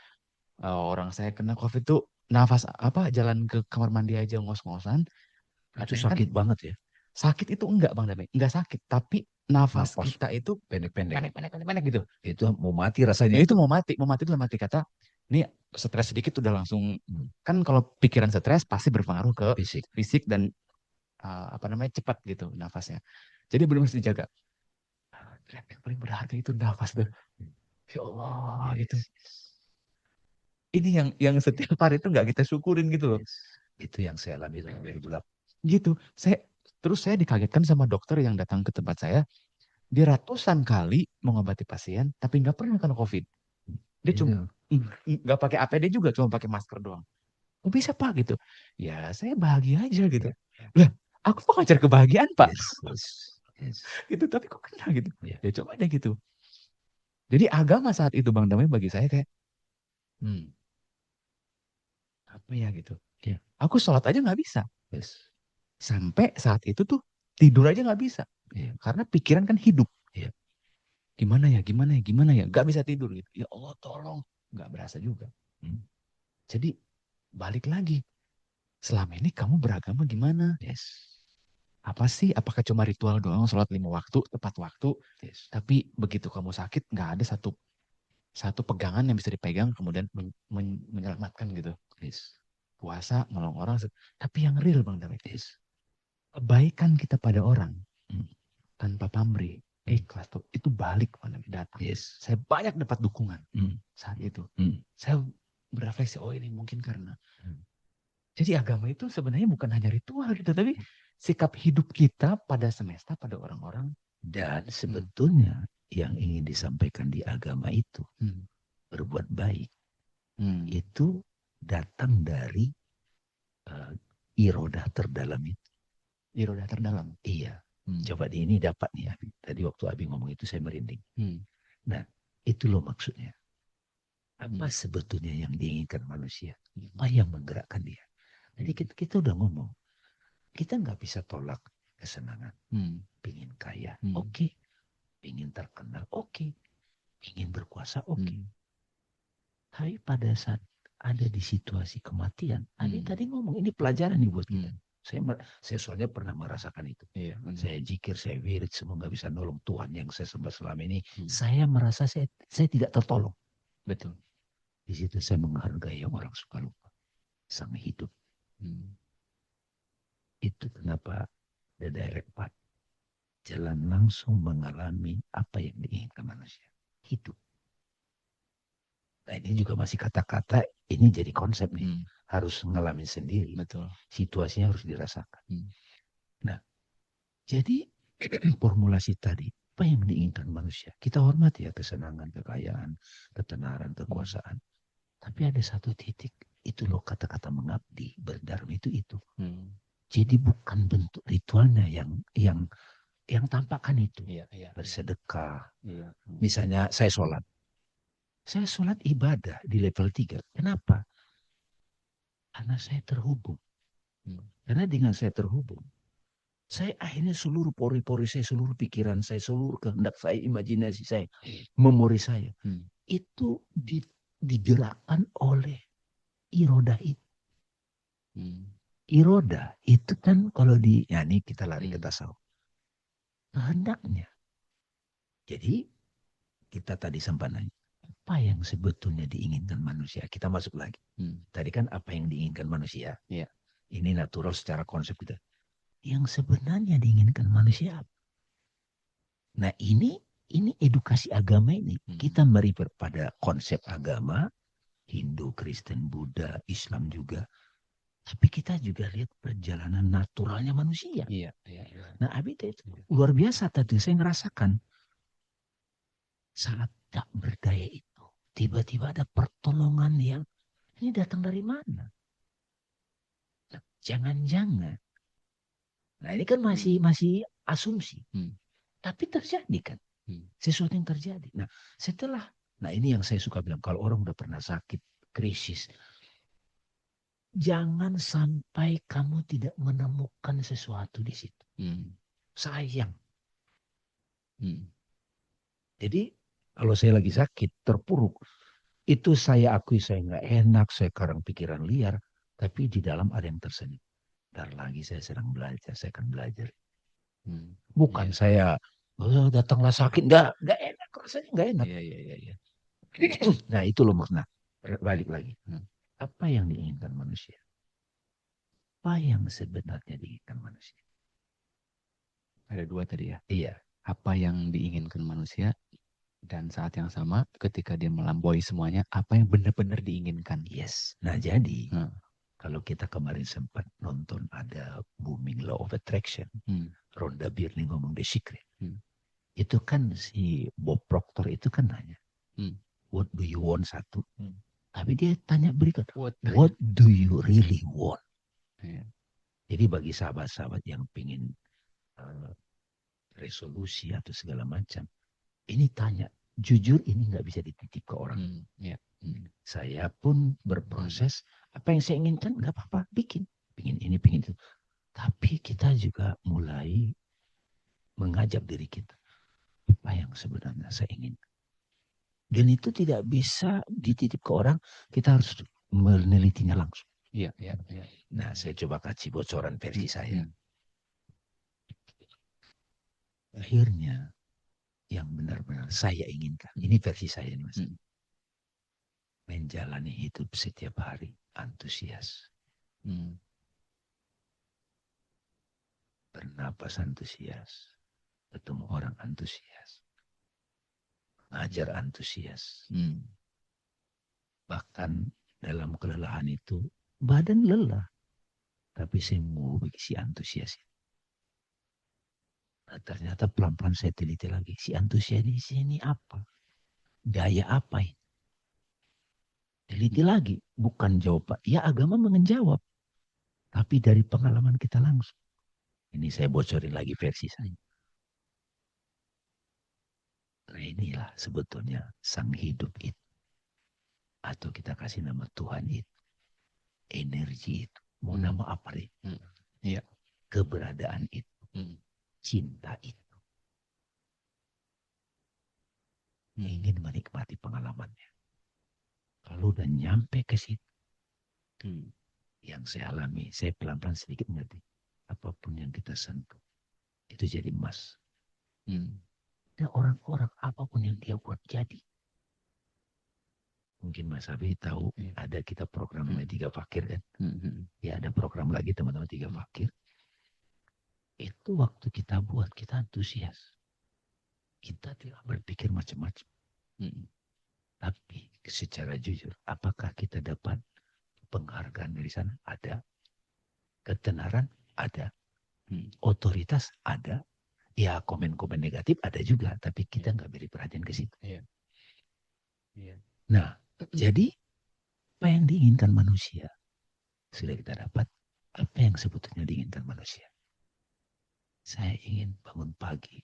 orang saya kena COVID tuh nafas jalan ke kamar mandi aja ngos-ngosan. Itu sakit banget ya. Sakit itu enggak Bang Dame, enggak sakit, tapi nafas kita itu pendek gitu. Itu mau mati rasanya. Itu mau mati dalam arti kata, ini stres sedikit udah langsung, kan kalau pikiran stres pasti berpengaruh ke fisik dan cepat gitu nafasnya. Jadi benar-benar dijaga. Yang paling berharga itu nafas tuh. Ya Allah gitu. Ini yang setiap hari itu nggak kita syukurin gitu loh. Itu yang saya alami tahun 2008. Gitu. Terus saya dikagetkan sama dokter yang datang ke tempat saya. Dia ratusan kali mengobati pasien, tapi nggak pernah kena COVID. Dia cuma nggak pakai APD juga, cuma pakai masker doang. Kok bisa Pak gitu? Ya saya bahagia aja gitu. Lah, aku mau ngajar kebahagiaan Pak. Gitu, tapi kok kena gitu. Ya coba deh gitu. Jadi agama saat itu Bang Damai bagi saya kayak, apa ya gitu. Aku sholat aja nggak bisa. Sampai saat itu tuh tidur aja nggak bisa. Iya. Karena pikiran kan hidup. Iya. Gimana ya, gimana ya, gimana ya. Gak bisa tidur gitu. Ya Allah tolong. Gak berasa juga. Hmm. Jadi balik lagi. Selama ini kamu beragama gimana? Yes. Apa sih? Apakah cuma ritual doang, sholat 5 waktu, tepat waktu? Yes. Tapi begitu kamu sakit, nggak ada satu pegangan yang bisa dipegang kemudian menyelamatkan gitu. Yes. Puasa, nolong orang. Tapi yang real Bang David. Yes. Kebaikan kita pada orang Hmm. tanpa pamrih, ikhlas tuh, itu balik Bang David datang. Yes. Saya banyak dapat dukungan saat itu. Hmm. Saya berefleksi, oh ini mungkin karena. Hmm. Jadi agama itu sebenarnya bukan hanya ritual gitu, tapi sikap hidup kita pada semesta, pada orang-orang. Dan sebetulnya yang ingin disampaikan di agama itu, berbuat baik, itu datang dari irodah terdalam itu. Irodah terdalam? Iya. Coba ini dapat nih Abi. Tadi waktu Abi ngomong itu saya merinding. Nah, itu loh maksudnya. Apa sebetulnya yang diinginkan manusia? Apa yang menggerakkan dia? Jadi kita udah ngomong. Kita nggak bisa tolak kesenangan. Pingin kaya, oke. Pingin terkenal, oke. Pingin berkuasa, oke. Tapi pada saat ada di situasi kematian, Abi tadi ngomong ini pelajaran nih buat kita. Saya soalnya pernah merasakan itu. Iya, saya jikir, saya wirid, semua nggak bisa nolong Tuhan yang saya sembah selama ini. Saya merasa saya tidak tertolong. Betul. Di situ saya menghargai yang orang suka lupa. Sang hidup. Itu kenapa the direct path. Jalan langsung mengalami apa yang diinginkan manusia. Hidup. Nah ini juga masih kata-kata, ini jadi konsep nih. Harus ngalamin sendiri. Betul. Situasinya harus dirasakan. Nah, jadi formulasi tadi, apa yang diinginkan manusia? Kita hormati ya kesenangan, kekayaan, ketenaran, kekuasaan. Tapi ada satu titik, itu loh kata-kata mengabdi, berdharma itu. Jadi bukan bentuk ritualnya yang tampakkan itu. Bersedekah. Misalnya saya sholat. Saya sholat ibadah di level 3. Kenapa? Karena saya terhubung. Karena dengan saya terhubung, saya akhirnya seluruh pori-pori saya, seluruh pikiran saya, seluruh kehendak saya, imajinasi saya, memori saya, itu digerakkan oleh irodah itu. Irodah itu kan kalau ini kita lari ke tasawuf. Kehendaknya. Jadi kita tadi sempat nanya, apa yang sebetulnya diinginkan manusia? Kita masuk lagi. Tadi kan apa yang diinginkan manusia? Iya. Ini natural secara konsep kita. Yang sebenarnya diinginkan manusia. Nah ini edukasi agama ini. Kita merefer pada konsep agama, Hindu, Kristen, Buddha, Islam juga. Tapi kita juga lihat perjalanan naturalnya manusia. Iya. Nah Abi itu luar biasa tadi saya ngerasakan. Saat tak berdaya itu, tiba-tiba ada pertolongan yang ini datang dari mana? Nah, jangan-jangan. Nah ini kan masih asumsi. Tapi terjadi kan. Sesuatu yang terjadi. Nah nah ini yang saya suka bilang. Kalau orang udah pernah sakit, krisis. Jangan sampai kamu tidak menemukan sesuatu di situ. Sayang. Jadi kalau saya lagi sakit, terpuruk. Itu saya akui saya nggak enak, saya karang pikiran liar. Tapi di dalam ada yang tersenyum. Ntar lagi saya sedang belajar, saya akan belajar. Bukan saya datanglah sakit, nggak enak, rasanya nggak enak. Iya. Nah itu loh makna. Balik lagi. Apa yang diinginkan manusia? Apa yang sebenarnya diinginkan manusia? Ada dua tadi ya. Iya. Apa yang diinginkan manusia dan saat yang sama ketika dia melampaui semuanya, apa yang benar-benar diinginkan. Yes. Nah jadi kalau kita kemarin sempat nonton ada Booming Law of Attraction, Rhonda Byrne ngomong The Secret. Itu kan si Bob Proctor itu kan nanya, what do you want satu? Tapi dia tanya berikut, what do you really want? Jadi bagi sahabat-sahabat yang pingin resolusi atau segala macam, ini tanya, jujur ini nggak bisa dititip ke orang. Saya pun berproses, apa yang saya inginkan nggak apa-apa, bikin. Pingin ini, pingin itu. Tapi kita juga mulai mengajak diri kita. Apa yang sebenarnya saya ingin. Dan itu tidak bisa dititip ke orang. Kita harus menelitinya langsung. Iya, iya, iya. Nah, saya coba kasih bocoran versi saya. Akhirnya, yang benar-benar saya inginkan. Ini versi saya nih, Mas. Menjalani hidup setiap hari antusias. Bernapas antusias. Ketemu orang antusias. Ngajar antusias. Bahkan dalam kelelahan itu, badan lelah. Tapi saya mau si antusias. Nah, ternyata pelan-pelan saya teliti lagi. Si antusias di sini apa? Daya apa ini? Teliti lagi. Bukan jawaban. Ya agama menjawab. Tapi dari pengalaman kita langsung. Ini saya bocorin lagi versi saya. Nah inilah sebetulnya sang hidup itu. Atau kita kasih nama Tuhan itu. Energi itu. Mau nama apa deh? Iya. Keberadaan itu. Cinta itu. Ingin menikmati pengalamannya. Kalau udah nyampe ke situ. Yang saya alami. Saya pelan-pelan sedikit ngerti. Apapun yang kita sentuh. Itu jadi emas. Dan orang-orang apapun yang dia buat jadi. Mungkin Mas Abi tahu ada kita program namanya Tiga Fakir kan. Ya ada program lagi teman-teman Tiga Fakir. Itu waktu kita buat kita antusias. Kita tidak berpikir macam-macam. Tapi secara jujur apakah kita dapat penghargaan dari sana? Ada. Ketenaran? Ada. Otoritas? Ada. Ya komen-komen negatif ada juga. Tapi kita nggak beri perhatian ke situ. Nah jadi apa yang diinginkan manusia sudah kita dapat. Apa yang sebetulnya diinginkan manusia? Saya ingin bangun pagi.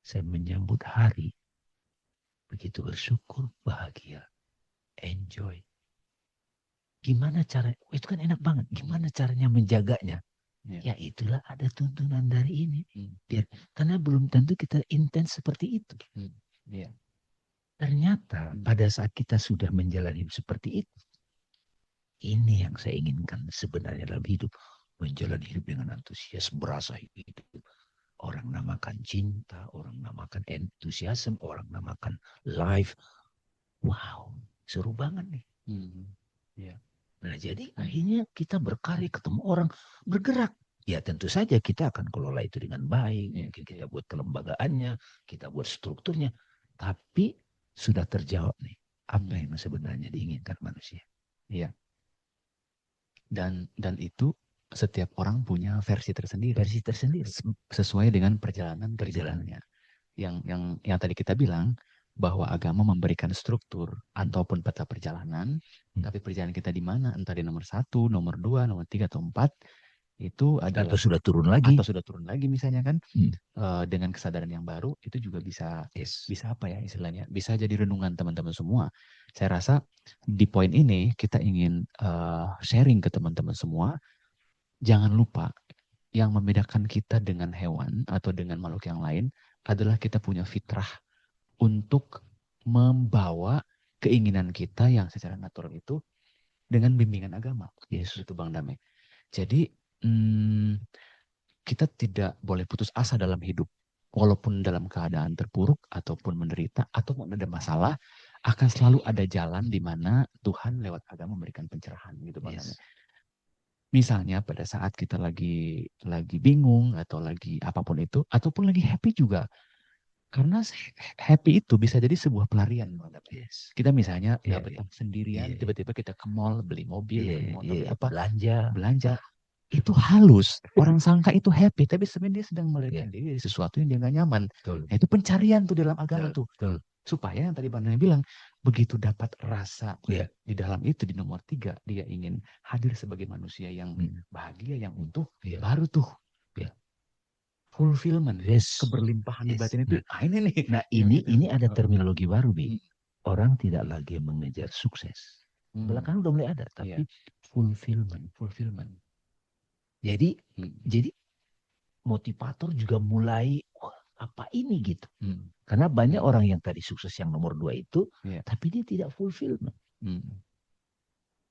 Saya menyambut hari. Begitu bersyukur, bahagia. Enjoy. Gimana cara? Itu kan enak banget. Gimana caranya menjaganya? Ya itulah ada tuntunan dari ini. Biar, karena belum tentu kita intens seperti itu. Ternyata pada saat kita sudah menjalani seperti itu. Ini yang saya inginkan sebenarnya dalam hidup. Menjalani hidup dengan antusias, berasa hidup. Orang namakan cinta, orang namakan entusiasme, orang namakan life. Wow, seru banget nih. Nah jadi akhirnya kita berkarya, ketemu orang, bergerak. Ya tentu saja kita akan kelola itu dengan baik. Mungkin kita buat kelembagaannya, kita buat strukturnya. Tapi sudah terjawab nih. Apa yang sebenarnya diinginkan manusia. Iya. Dan itu setiap orang punya versi tersendiri. Versi tersendiri. Sesuai dengan perjalanannya. Yang tadi kita bilang bahwa agama memberikan struktur ataupun peta perjalanan, tapi perjalanan kita di mana? Entah di nomor 1, nomor 2, nomor 3 atau 4 itu adalah atau sudah turun lagi misalnya kan. Dengan kesadaran yang baru itu juga bisa apa ya istilahnya? Bisa jadi renungan teman-teman semua. Saya rasa di poin ini kita ingin sharing ke teman-teman semua. Jangan lupa yang membedakan kita dengan hewan atau dengan makhluk yang lain adalah kita punya fitrah untuk membawa keinginan kita yang secara natural itu dengan bimbingan agama. Itu Bang Dame. Jadi kita tidak boleh putus asa dalam hidup. Walaupun dalam keadaan terpuruk ataupun menderita ataupun ada masalah, akan selalu ada jalan di mana Tuhan lewat agama memberikan pencerahan gitu Bang Dame. Misalnya pada saat kita lagi bingung atau lagi apapun itu, ataupun lagi happy juga. Karena happy itu bisa jadi sebuah pelarian. Kita misalnya nggak betah sendirian, tiba-tiba kita ke mall, beli mobil, beli motor, beli apa, belanja. Itu halus. Orang sangka itu happy, tapi sebenarnya dia sedang melarikan diri dari sesuatu yang dia nggak nyaman. Nah, itu pencarian tuh dalam agama tuh. Supaya yang tadi Bang Dani bilang, begitu dapat rasa di dalam itu, di nomor 3, dia ingin hadir sebagai manusia yang bahagia, yang utuh, baru tuh fulfillment, keberlimpahan di batin itu. Ini nih. Nah ini ada terminologi baru, Bi. Orang tidak lagi mengejar sukses. Belakangan udah mulai ada, tapi fulfillment. Jadi Hmm. jadi motivator juga mulai, wah, apa ini gitu. Hmm. Karena banyak Hmm. orang yang tadi sukses yang nomor 2 itu, Iya. tapi dia tidak fulfillment. Hmm.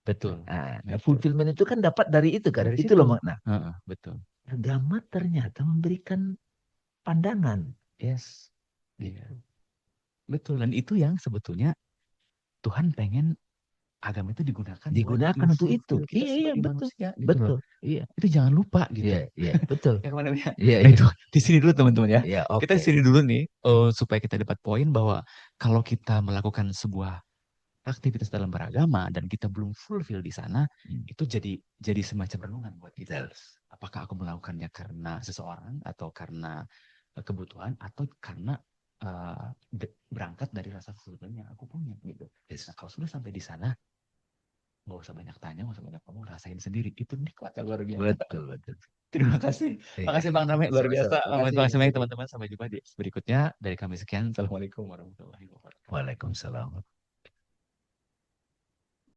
Betul. Nah, Betul. fulfillment itu kan dapat dari itu kan. Dari Itu situ. loh makna. Heeh, betul. Agama ternyata memberikan pandangan. Yes. Gitu. Iya. Betul. Dan itu yang sebetulnya Tuhan pengen agama itu digunakan buat Digunakan untuk itu. nge-fulfill kita Iya, sebagai betul. manusia gitu loh. Betul. Iya. Itu jangan lupa gitu. Iya, iya, betul. Ya kemana ya? Iya, Nah iya. itu di sini dulu teman-teman ya. Iya, Kita di oke. sini dulu nih supaya kita dapat poin bahwa kalau kita melakukan sebuah aktivitas dalam beragama dan kita belum fulfill di sana, itu jadi semacam renungan buat kita. Betul. Apakah aku melakukannya karena seseorang atau karena kebutuhan atau karena berangkat dari rasa fulfillment yang aku punya gitu. Yes. Nah kalau sudah sampai di sana, nggak usah banyak tanya, nggak usah banyak ngomong, rasain sendiri. Itu nikmat yang luar biasa. Betul, betul. Terima kasih. Iya. Makasih Bang Name, luar biasa. Sama-sama. Terima kasih banyak Makasih. teman-teman. Sampai jumpa di berikutnya. Dari kami sekian. Assalamualaikum warahmatullahi wabarakatuh. Waalaikumsalam.